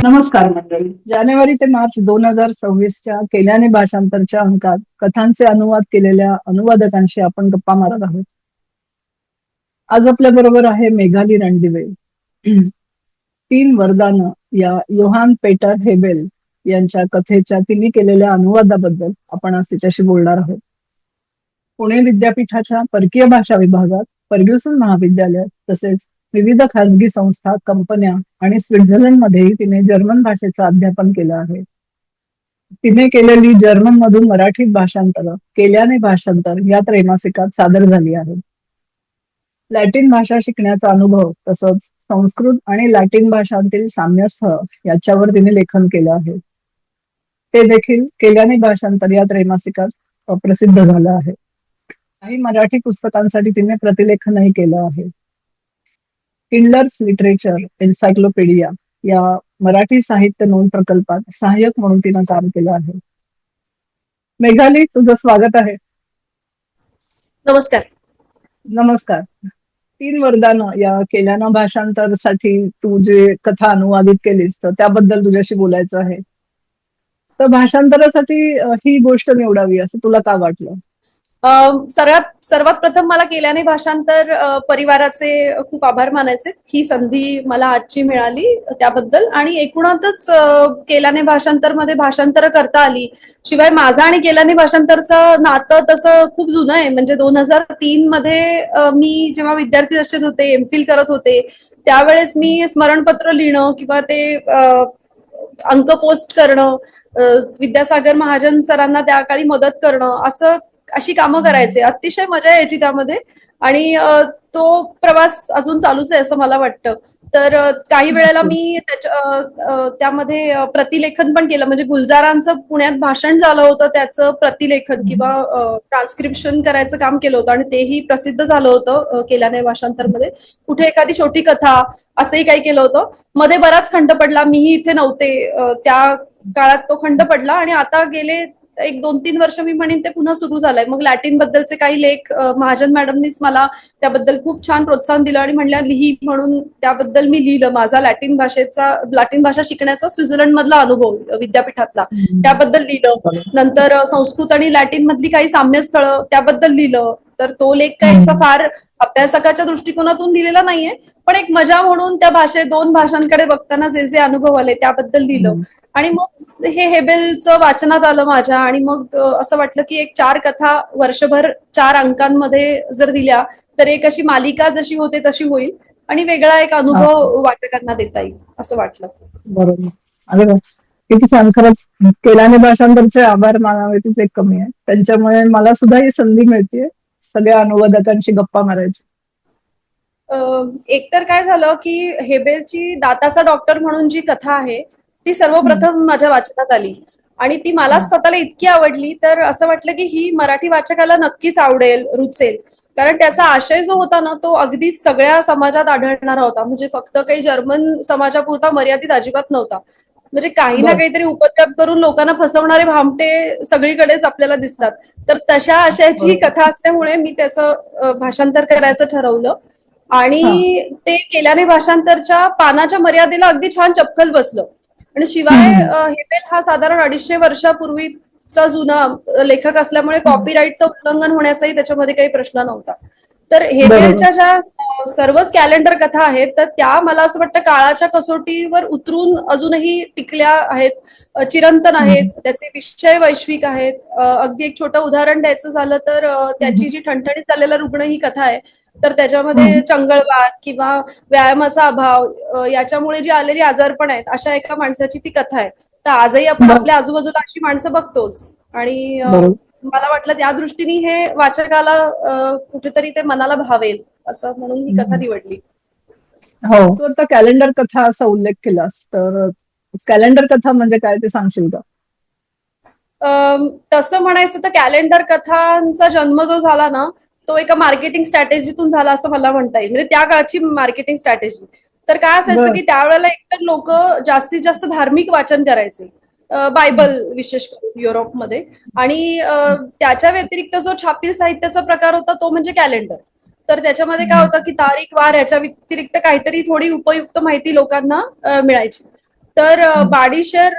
नमस्कार मंडळी. जानेवारी ते मार्च 2026च्या केल्याने भाषांतरच्या अंकात कथांचे अनुवाद केलेल्या अनुवादकांशी आपण गप्पा मारत आहोत. आज आपल्या बरोबर आहे मेघाली रणदिवे. तीन वरदानं या योहान पेटर हेबेल यांच्या कथेच्या तिने केलेल्या अनुवादाबद्दल आपण आज तिच्याशी बोलणार आहोत. पुणे विद्यापीठाच्या परकीय भाषा विभागात, फर्ग्युसन महाविद्यालयात तसेच विविध खासगी संस्था, कंपन्या आणि स्वित्झर्लंडमध्येही तिने जर्मन भाषेचं अध्यापन केलं आहे. तिने केलेली जर्मन मधून मराठीत भाषांतर केल्याने भाषांतर या त्रैमासिकात सादर झाली आहे. लॅटिन भाषा शिकण्याचा अनुभव तसंच संस्कृत आणि लॅटिन भाषांतील साम्यस्थळ याच्यावर तिने लेखन केलं आहे. ते देखील केल्याने भाषांतर या त्रैमासिकात प्रसिद्ध झालं आहे. काही मराठी पुस्तकांसाठी तिने प्रतिलेखनही केलं आहे. किंडलर्स लिटरेचर एन्सायक्लोपीडिया या मराठी साहित्य नोंद प्रकल्पात सहाय्यक म्हणून तिनं काम केलं आहे. मेघाली, तुझं स्वागत आहे. नमस्कार. नमस्कार. तीन वरदानं या केल्यानं भाषांतरसाठी तू जे कथा अनुवादित केलीस तर त्याबद्दल तुझ्याशी बोलायचं आहे. तर भाषांतरासाठी ही गोष्ट निवडावी असं तुला का वाटलं? सर्वात प्रथम मला केल्याने भाषांतर परिवाराचे खूप आभार मानायचे. ही संधी मला आजची मिळाली त्याबद्दल, आणि एकूणच केल्याने भाषांतर मध्ये भाषांतर करता आली. शिवाय माझा आणि केल्याने भाषांतरचं नातं तसं खूप जुनं आहे. म्हणजे 2003 मध्ये मी जेव्हा विद्यार्थी दशेत होते, एमफिल करत होते, त्यावेळेस मी स्मरणपत्र लिहिणं किंवा ते अंक पोस्ट करणं, विद्यासागर महाजन सरांना त्या काळी मदत करणं, अशी कामं करायचे. अतिशय मजा यायची त्यामध्ये, आणि तो प्रवास अजून चालूच आहे असं मला वाटतं. तर काही वेळेला मी त्यामध्ये प्रतिलेखन पण केलं. म्हणजे गुलजारांचं पुण्यात भाषण झालं होतं, त्याचं प्रतिलेखन किंवा ट्रान्स्क्रिप्शन करायचं काम केलं होतं, आणि तेही प्रसिद्ध झालं होतं केल्याने भाषांतरमध्ये. कुठे एखादी छोटी कथा असंही काही केलं होतं. मध्ये बराच खंड पडला, मीही इथे नव्हते त्या काळात, तो खंड पडला, आणि आता गेले 1-2-3 वर्ष मी म्हणेन ते पुन्हा सुरू झालंय. मग लॅटिन बद्दलचे काही लेख महाजन मॅडमनीच मला त्याबद्दल खूप छान प्रोत्साहन दिलं आणि म्हणल्या लिही, म्हणून त्याबद्दल मी लिहिलं. माझा लॅटिन भाषा शिकण्याचा स्वित्झर्लंड मधला अनुभव विद्यापीठातला, त्याबद्दल लिहिलं. नंतर संस्कृत आणि लॅटिन मधली काही साम्यस्थळं त्याबद्दल लिहिलं. तर तो लेख काही असा फार अभ्यासकाच्या दृष्टिकोनातून लिहिलेला नाहीये, पण एक मजा म्हणून त्या दोन भाषांकडे बघताना जे जे अनुभव आले त्याबद्दल लिहिलं. आणि मग हे हेबेलचं वाचनात आलं माझ्या, आणि मग असं वाटलं की एक 4 कथा वर्षभर 4 अंकांमध्ये जर दिल्या तर एक अशी मालिका जशी होते तशी होईल, आणि वेगळा एक अनुभव वाचकांना देता येईल असं वाटलं. बरोबर. अरे वा, किती छान. खरंच केल्याने भाषांतरचे आभार मानावे तिथे कमी आहे. त्यांच्यामुळे मला सुद्धा ही संधी मिळते सगळ्या अनुवादकांशी गप्पा मारायची. एकतर काय झालं की हेबेलची दाताचा डॉक्टर म्हणून जी कथा आहे ती सर्वप्रथम माझ्या वाचनात आली, आणि ती मला स्वतःला इतकी आवडली तर असं वाटलं की ही मराठी वाचकाला नक्कीच आवडेल, रुचेल. कारण त्याचा आशय जो होता ना तो अगदीच सगळ्या समाजात आढळणारा होता. म्हणजे फक्त काही जर्मन समाजापुरता मर्यादित अजिबात नव्हता. म्हणजे काही ना काहीतरी उपद्रव करून लोकांना फसवणारे भामटे सगळीकडेच आपल्याला दिसतात. तर तशा आशयाची कथा असल्यामुळे मी त्याचं भाषांतर करायचं ठरवलं, आणि ते केल्याने भाषांतरच्या पानाच्या मर्यादेला अगदी छान चपखल बसलं. आणि शिवाय हेबेल हा साधारण 250 वर्षापूर्वीचा जुना लेखक असल्यामुळे कॉपीराईटचं उल्लंघन होण्याचाही त्याच्यामध्ये काही प्रश्न नव्हता. तर हेबेलच्या ज्या सर्वच कॅलेंडर कथा आहेत तर त्या मला असं वाटतं काळाच्या कसोटीवर उतरून अजूनही टिकल्या आहेत, चिरंतन आहेत. त्याचे विषय वैश्विक आहेत. अगदी एक छोटं उदाहरण द्यायचं झालं तर त्याची जी ठणठणीत चाललेला रुग्ण ही कथा आहे, तर त्याच्यामध्ये चंगळवात किंवा व्यायामाचा अभाव याच्यामुळे जी आलेली आजारपण आहेत अशा एका माणसाची ती कथा आहे. तर आजही आपण आपल्या आजूबाजूला अशी माणसं बघतोच, आणि मला वाटलं त्या दृष्टीने हे वाचकाला कुठेतरी ते मनाला भावेल असं म्हणून ही कथा निवडली. हो, तू आता कॅलेंडर कथा असा उल्लेख केलास, तर कॅलेंडर कथा म्हणजे काय ते सांगशील का? तसं म्हणायचं तर कॅलेंडर कथांचा जन्म जो झाला ना तो एका मार्केटिंग स्ट्रॅटेजीतून झाला असं मला म्हणता येईल. म्हणजे त्या काळची मार्केटिंग स्ट्रॅटेजी. तर काय असायचं की त्यावेळेला एकतर लोक जास्तीत जास्त धार्मिक वाचन करायचे, बायबल विशेष करून युरोपमध्ये, आणि त्याच्या व्यतिरिक्त जो छापील साहित्याचा प्रकार होता तो म्हणजे कॅलेंडर. तर त्याच्यामध्ये काय होतं की तारीख वार याच्या व्यतिरिक्त काहीतरी थोडी उपयुक्त माहिती लोकांना मिळायची. तर बाडीशर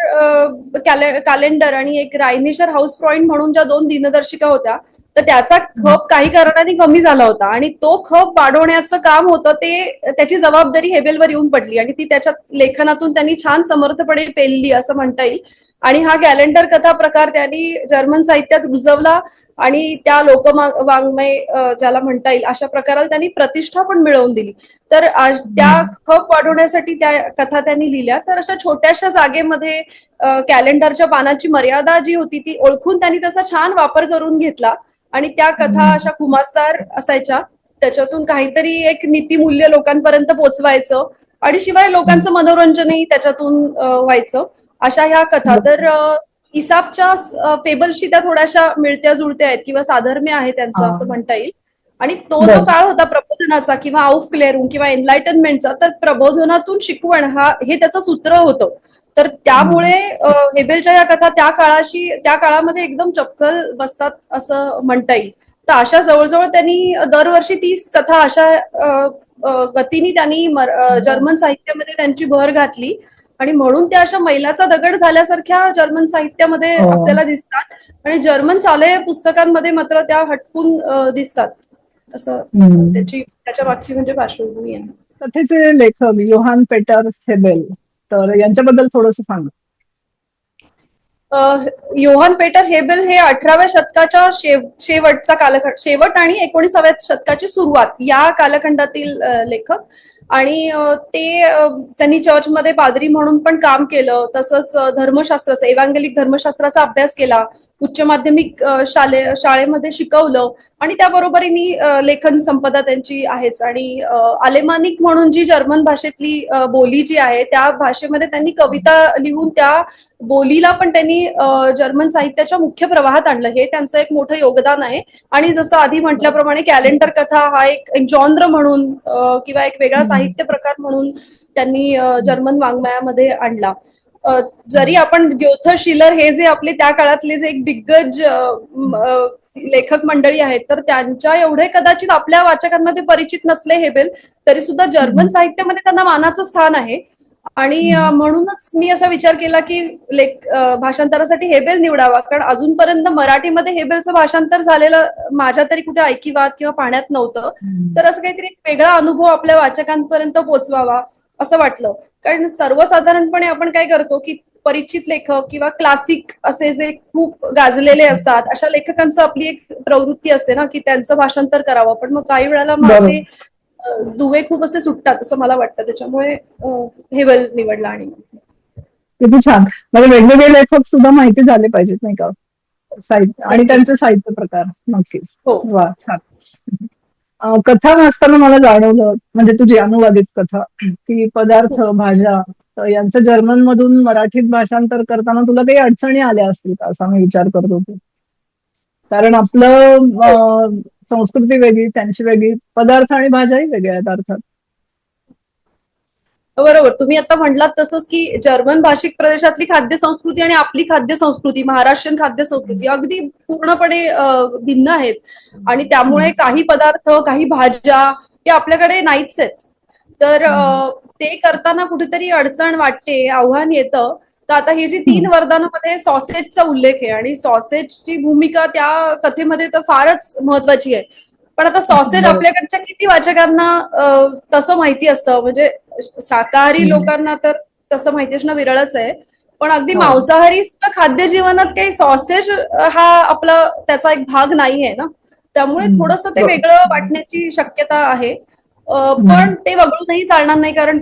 कॅलेंडर आणि एक रायनेशर हाऊस पॉइंट म्हणून ज्या 2 दिनदर्शिका होत्या, तर त्याचा खप काही कारणाने कमी झाला होता आणि तो खप वाढवण्याचं काम होतं ते त्याची जबाबदारी हेबेलवर येऊन पडली आणि ती त्याच्या लेखनातून त्यांनी छान समर्थपणे पेलली असं म्हणता येईल. आणि हा कॅलेंडर कथा प्रकार त्यांनी जर्मन साहित्यात रुजवला आणि त्या लोकवाङ्मय ज्याला म्हणता येईल अशा प्रकाराला त्यांनी प्रतिष्ठा पण मिळवून दिली. तर त्या खप वाढवण्यासाठी त्या कथा त्यांनी लिहिल्या. तर अशा छोट्याशा जागेमध्ये कॅलेंडरच्या पानाची मर्यादा जी होती ती ओळखून त्यांनी त्याचा छान वापर करून घेतला आणि त्या कथा अशा खुमासदार असायच्या. त्याच्यातून काहीतरी एक नीतिमूल्य लोकांपर्यंत पोहोचवायचं आणि शिवाय लोकांचं मनोरंजनही त्याच्यातून व्हायचं. अशा ह्या कथा तर इसापच्या फेबलशी त्या थोड्याशा मिळत्या जुळत्या आहेत किंवा साधर्म्य आहे त्यांचं असं म्हणता येईल. आणि तो जो काळ होता प्रबोधनाचा किंवा आउफक्लेअरिंग किंवा एनलायटनमेंटचा, तर प्रबोधनातून शिकवण हे त्याचं सूत्र होतं. तर त्यामुळे हेबेलच्या या कथा त्या काळामध्ये एकदम चपखल बसतात असं म्हणता येईल. तर अशा जवळजवळ त्यांनी दरवर्षी 30 कथा अशा गतीने त्यांनी जर्मन साहित्यामध्ये त्यांची भर घातली आणि म्हणून त्या अशा मैलाचा दगड झाल्यासारख्या जर्मन साहित्यामध्ये आपल्याला दिसतात आणि जर्मन शालेय पुस्तकांमध्ये मात्र त्या हटकून दिसतात. असं त्याच्या मागची म्हणजे पार्श्वभूमी आहे. कथेचे लेखक योहान पेटर हेबेल, तर यांच्याबद्दल थोडंसं सांगा. योहान पेटर हेबेल हे 18व्या शतकाच्या शेवटचा कालखंड, शेवट आणि 19व्या शतकाची सुरुवात या कालखंडातील लेखक आणि त्यांनी चर्चमध्ये पादरी म्हणून पण काम केलं. तसंच धर्मशास्त्राचा एव्हांगेलिक धर्मशास्त्राचा अभ्यास केला. उच्च माध्यमिक शाळेमध्ये शिकवलं आणि त्याबरोबरीने लेखन संपदा त्यांची आहेच. आणि अलेमानिक म्हणून जी जर्मन भाषेतली बोली जी आहे त्या भाषेमध्ये त्यांनी कविता लिहून त्या बोलीला पण त्यांनी जर्मन साहित्याच्या मुख्य प्रवाहात आणलं. हे त्यांचं एक मोठं योगदान आहे. आणि जसं आधी म्हटल्याप्रमाणे कॅलेंडर कथा हा एक जॉनर म्हणून किंवा एक वेगळा साहित्य प्रकार म्हणून त्यांनी जर्मन वाङ्मयामध्ये आणला. जरी आपण ग्योथे शिलर हे जे आपले त्या काळातले जे एक दिग्गज लेखक मंडळी आहेत तर त्यांच्या एवढे कदाचित आपल्या वाचकांना ते परिचित नसले हेबेल, तरी सुद्धा जर्मन साहित्यामध्ये त्यांना मानाचं स्थान आहे. आणि म्हणूनच मी असा विचार केला की भाषांतरासाठी हेबेल निवडावा, कारण अजूनपर्यंत मराठीमध्ये हेबेलचं भाषांतर झालेलं माझ्या तरी कुठे ऐकिवात किंवा पाहण्यात नव्हतं. तर असं काहीतरी वेगळा अनुभव आपल्या वाचकांपर्यंत पोहोचवावा असं वाटलं. कारण सर्वसाधारणपणे आपण काय करतो की परिचित लेखक किंवा क्लासिक असे जे खूप गाजलेले असतात अशा लेखकांचं आपली एक प्रवृत्ती असते ना की त्यांचं भाषांतर करावं, पण मग काही वेळेला असे दुवे खूप असे सुटतात असं मला वाटतं. त्याच्यामुळे हेबेल निवडला. आणि किती छान. म्हणजे वेगवेगळे लेखक सुद्धा माहिती झाले पाहिजेत नाही का, साहित्य आणि त्यांचे साहित्य प्रकार. नक्कीच. वा, छान. कथा वाचताना मला जाणवलं, म्हणजे तुझी अनुवादित कथा, की पदार्थ भाज्या यांचं जर्मन मधून मराठीत भाषांतर करताना तुला काही अडचणी आल्या असतील का असा मी विचार करत होते. कारण आपलं संस्कृती वेगळी, त्यांची वेगळी, पदार्थ आणि भाज्याही वेगळ्या आहेत अर्थात. बरोबर, तुम्ही आता म्हणलात तसंच की जर्मन भाषिक प्रदेशातली खाद्य संस्कृती आणि आपली खाद्य संस्कृती, महाराष्ट्रीयन खाद्य संस्कृती अगदी पूर्णपणे भिन्न आहेत. आणि त्यामुळे काही पदार्थ, काही भाज्या हे आपल्याकडे नाहीच आहेत. तर ते करताना कुठेतरी अडचण वाटते, आव्हान येतं. तर आता ही जी 3 वरदानामध्ये सॉसेजचा उल्लेख आहे आणि सॉसेजची भूमिका त्या कथेमध्ये तर फारच महत्वाची आहे. पण आता सॉसेज आपल्याकडच्या किती वाचकांना तसं माहिती असतं, म्हणजे शाकाहारी लोकांना तर तसं माहिती असणं विरळच आहे. पण अगदी मांसाहारी सुद्धा खाद्य जीवनात काही सॉसेज हा आपला त्याचा एक भाग नाहीये ना, त्यामुळे थोडंसं ते वेगळं वाटण्याची शक्यता आहे. पण ते वगळूनही चालणार नाही, कारण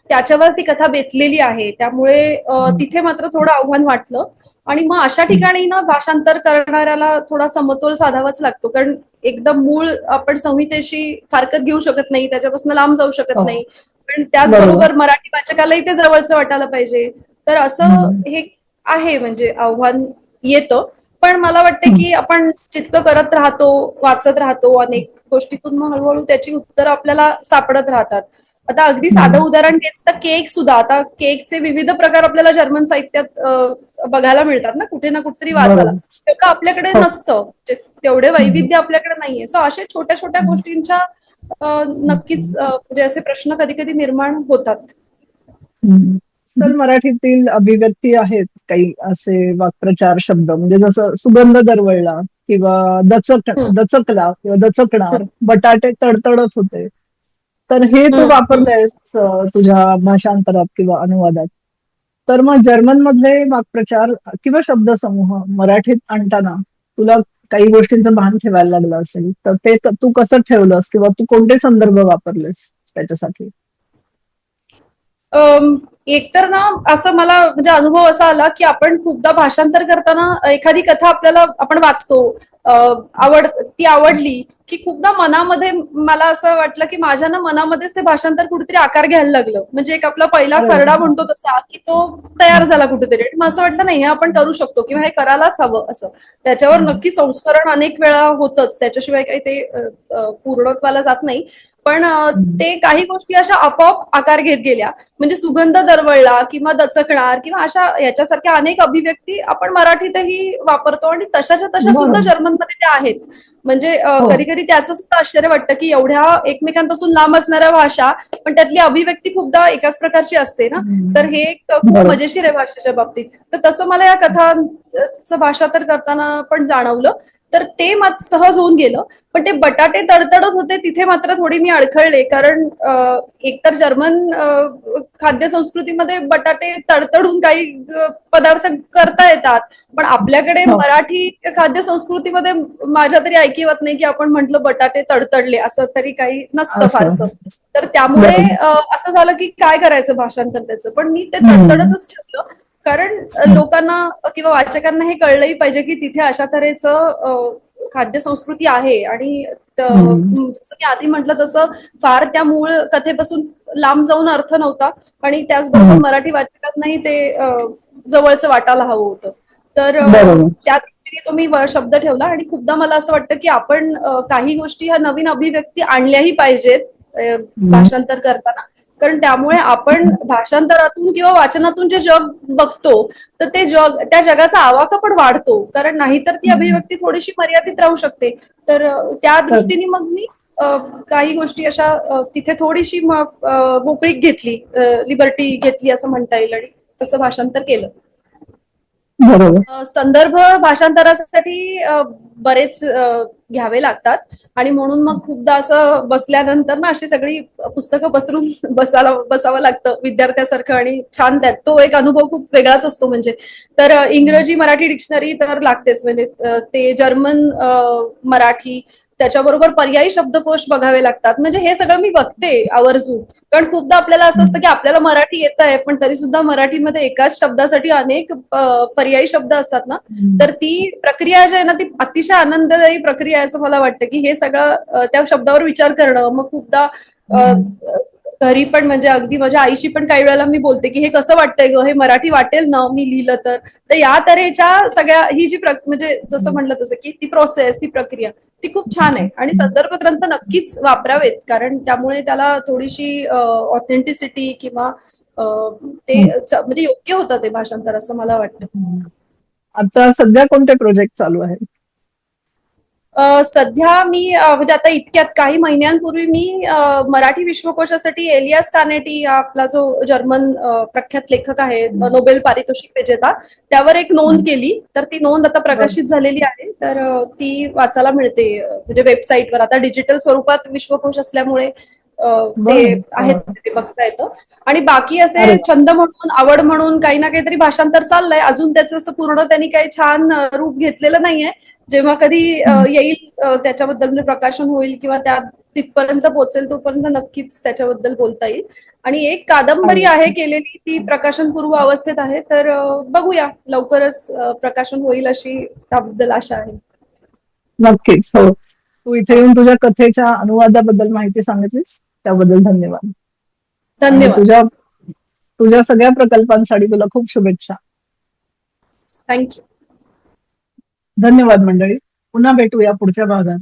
त्याच्यावर ती कथा बेतलेली आहे. त्यामुळे तिथे मात्र थोडं आव्हान वाटलं. आणि मग अशा ठिकाणी ना भाषांतर करणाऱ्याला थोडा समतोल साधावाच लागतो, कारण एकदम मूळ आपण संहितेशी फारकत घेऊ शकत नाही, त्याच्यापासून लांब जाऊ शकत नाही. पण त्याचबरोबर मराठी वाचकालाही ते जवळचं वाटायला पाहिजे. तर असं हे आहे, म्हणजे आव्हान येतं. पण मला वाटतं की आपण जितकं करत राहतो, वाचत राहतो अनेक गोष्टीतून, मग हळूहळू त्याची उत्तरं आपल्याला सापडत राहतात. आता अगदी साधं उदाहरण घ्यायचं तर केक सुद्धा, आता केकचे विविध प्रकार आपल्याला जर्मन साहित्यात बघायला मिळतात ना, कुठे ना कुठेतरी वाचायला. तेवढं आपल्याकडे नसतं, तेवढे वैविध्य आपल्याकडे नाहीये. सो अशा छोट्या छोट्या गोष्टींच्या नक्कीच म्हणजे असे प्रश्न कधी कधी निर्माण होतात. अस्सल मराठीतील अभिव्यक्ती आहेत काही असे वाक्प्रचार शब्द, म्हणजे जसं सुगंध दरवळला किंवा हम्म, दचकला किंवा दचकणार, बटाटे तडतडत होते. तर हे तू हम्म, हम्म. वापरलंयस तुझ्या भाषांतरात किंवा अनुवादात. तर मग जर्मन मधले वाक्प्रचार किंवा शब्दसमूह मराठीत आणताना तुला काही गोष्टींचं भान ठेवायला लागलं असेल, तर ते तू कसं ठेवलंस किंवा तू कोणते संदर्भ वापरलेस त्याच्यासाठी? एकतर ना असं मला म्हणजे अनुभव असा आला की आपण खूपदा भाषांतर करताना एखादी कथा आपल्याला आपण वाचतो, ती आवडली की खूपदा मनामध्ये मला असं वाटलं की माझ्या ना मनामध्येच ते भाषांतर कुठेतरी आकार घ्यायला लागलं. म्हणजे एक आपला पहिला अरे वा, खरडा हा. म्हणतो तसा की तो तयार झाला कुठेतरी. आणि मग असं वाटलं नाही हे आपण करू शकतो किंवा हे करायलाच हवं असं. त्याच्यावर हम्म. नक्की संस्करण अनेक वेळा होतच, त्याच्याशिवाय काही ते पूर्णत्वाला जात नाही. पण हम्म. ते काही गोष्टी अशा आपोआप आकार घेत गेल्या. म्हणजे सुगंध दरवळला किंवा दचकणार किंवा अशा याच्यासारख्या अनेक अभिव्यक्ती आपण मराठीतही वापरतो आणि तशाच्या तशा सुद्धा बरोबर. जर्मनमध्ये त्या आहेत. म्हणजे हो. कधी कधी त्याचं सुद्धा आश्चर्य वाटतं की एवढ्या एकमेकांपासून लांब असणाऱ्या भाषा पण त्यातली अभिव्यक्ती खूपदा एकाच प्रकारची असते ना. तर हम्म. हे एक खूप बरोबर. मजेशीर आहे भाषेच्या बाबतीत. तर तसं मला या कथांचं भाषांतर करताना पण जाणवलं. तर ते सहज होऊन गेलं. पण ते बटाटे तडतडत होते तिथे मात्र थोडी मी अडखळले. कारण एकतर जर्मन खाद्य संस्कृतीमध्ये बटाटे तडतडून काही पदार्थ करता येतात. पण आपल्याकडे हो. मराठी खाद्य संस्कृतीमध्ये माझ्या तरी ऐकिवत नाही की आपण म्हटलं बटाटे तडतडले असं तरी काही नसतं असं. फारसं. तर त्यामुळे बरोबर. असं झालं की काय करायचं भाषांतर त्याचं. पण मी ते हम्म. तडतडतच ठेवलं. कारण हम्म. लोकांना किंवा वाचकांना हे कळलंही पाहिजे की तिथे अशा तऱ्हेचं खाद्य संस्कृती आहे. आणि हम्म. जसं मी आधी म्हटलं तसं फार त्या मूळ कथेपासून लांब जाऊन अर्थ नव्हता. आणि त्याचबरोबर हम्म. मराठी वाचकांनाही ते जवळचं वाटायला हवं होतं. तर बरोबर. त्या दृष्टीने तो मी शब्द ठेवला. आणि खूपदा मला असं वाटतं की आपण काही गोष्टी ह्या नवीन अभिव्यक्ती आणल्याही पाहिजेत हम्म. भाषांतर करताना. कारण त्यामुळे आपण भाषांतरातून किंवा वाचनातून जे जग बघतो तर ते त्या जगाचा आवाका पण वाढतो. कारण नाहीतर ती हम्म. अभिव्यक्ती थोडीशी मर्यादित राहू शकते. तर त्या तर दृष्टीने मग मी काही गोष्टी अशा तिथे थोडीशी मोकळीक घेतली, लिबर्टी घेतली असं म्हणता येईल. आणि तसं भाषांतर केलं. बरोबर. संदर्भ भाषांतरासाठी बरेच घ्यावे लागतात. आणि म्हणून मग खूपदा असं बसल्यानंतर ना अशी सगळी पुस्तकं पसरून बसावं लागतं विद्यार्थ्यासारखं. आणि छान त्यात तो एक अनुभव खूप वेगळाच असतो. म्हणजे तर इंग्रजी मराठी डिक्शनरी तर लागतेच. म्हणजे ते जर्मन मराठी त्याच्याबरोबर पर्यायी शब्दकोश बघावे लागतात. म्हणजे हे सगळं मी बघते आवर्जून. कारण खूपदा आपल्याला असं असतं की आपल्याला मराठी येत आहे पण तरी सुद्धा मराठीमध्ये एकाच शब्दासाठी अनेक पर्यायी शब्द असतात ना. हम्म. तर ती प्रक्रिया जी आहे ना ती अतिशय आनंददायी प्रक्रिया आहे असं मला वाटतं. की हे सगळं त्या शब्दावर विचार करणं. मग खूपदा अ, हम्म. घरी पण म्हणजे अगदी माझ्या आईशी पण काही वेळेला मी बोलते की हे कसं वाटतंय ग, हे मराठी वाटेल ना मी लिहिलं तर. तर या तऱ्हेच्या सगळ्या ही जी म्हणजे जसं म्हणलं तसं की ती प्रोसेस, ती प्रक्रिया ती खूप छान आहे. आणि संदर्भ ग्रंथ नक्कीच वापरावेत. कारण त्यामुळे त्याला थोडीशी ऑथेंटिसिटी किंवा ते म्हणजे योग्य होतं ते भाषांतर असं मला वाटतं. हम्म. आता सध्या कोणते प्रोजेक्ट चालू आहेत? सध्या मी म्हणजे आता इतक्यात काही महिन्यांपूर्वी मी मराठी विश्वकोशासाठी एलियास कार्नेटी आपला जो जर्मन प्रख्यात लेखक आहे, नोबेल पारितोषिक विजेता, त्यावर एक नोंद केली. तर ती नोंद आता बर. प्रकाशित झालेली आहे. तर ती वाचायला मिळते म्हणजे वेबसाईटवर. आता डिजिटल स्वरूपात विश्वकोश असल्यामुळे ते बर. आहेच, ते बघता येतं. आणि बाकी असे अरे वा. छंद म्हणून, आवड म्हणून काही ना काहीतरी भाषांतर चाललंय. अजून त्याचं असं पूर्ण त्यांनी काही छान रूप घेतलेलं नाहीये. जेव्हा कधी हम्म. येईल त्याच्याबद्दल म्हणजे प्रकाशन होईल किंवा त्या तिथपर्यंत पोहोचेल तोपर्यंत नक्कीच त्याच्याबद्दल बोलता येईल. आणि एक कादंबरी अरे आहे केलेली, ती प्रकाशनपूर्व अवस्थेत आहे. तर बघूया लवकरच प्रकाशन होईल अशी त्याबद्दल आशा आहे. नक्कीच. हो. तू इथे हा. येऊन तुझ्या कथेच्या अनुवादाबद्दल माहिती सांगितलीस त्याबद्दल धन्यवाद. आणि धन्यवाद. तुझ्या तुझ्या सगळ्या प्रकल्पांसाठी तुला खूप शुभेच्छा. थँक्यू. धन्यवाद मंडळी. पुन्हा भेटूया पुढच्या भागात.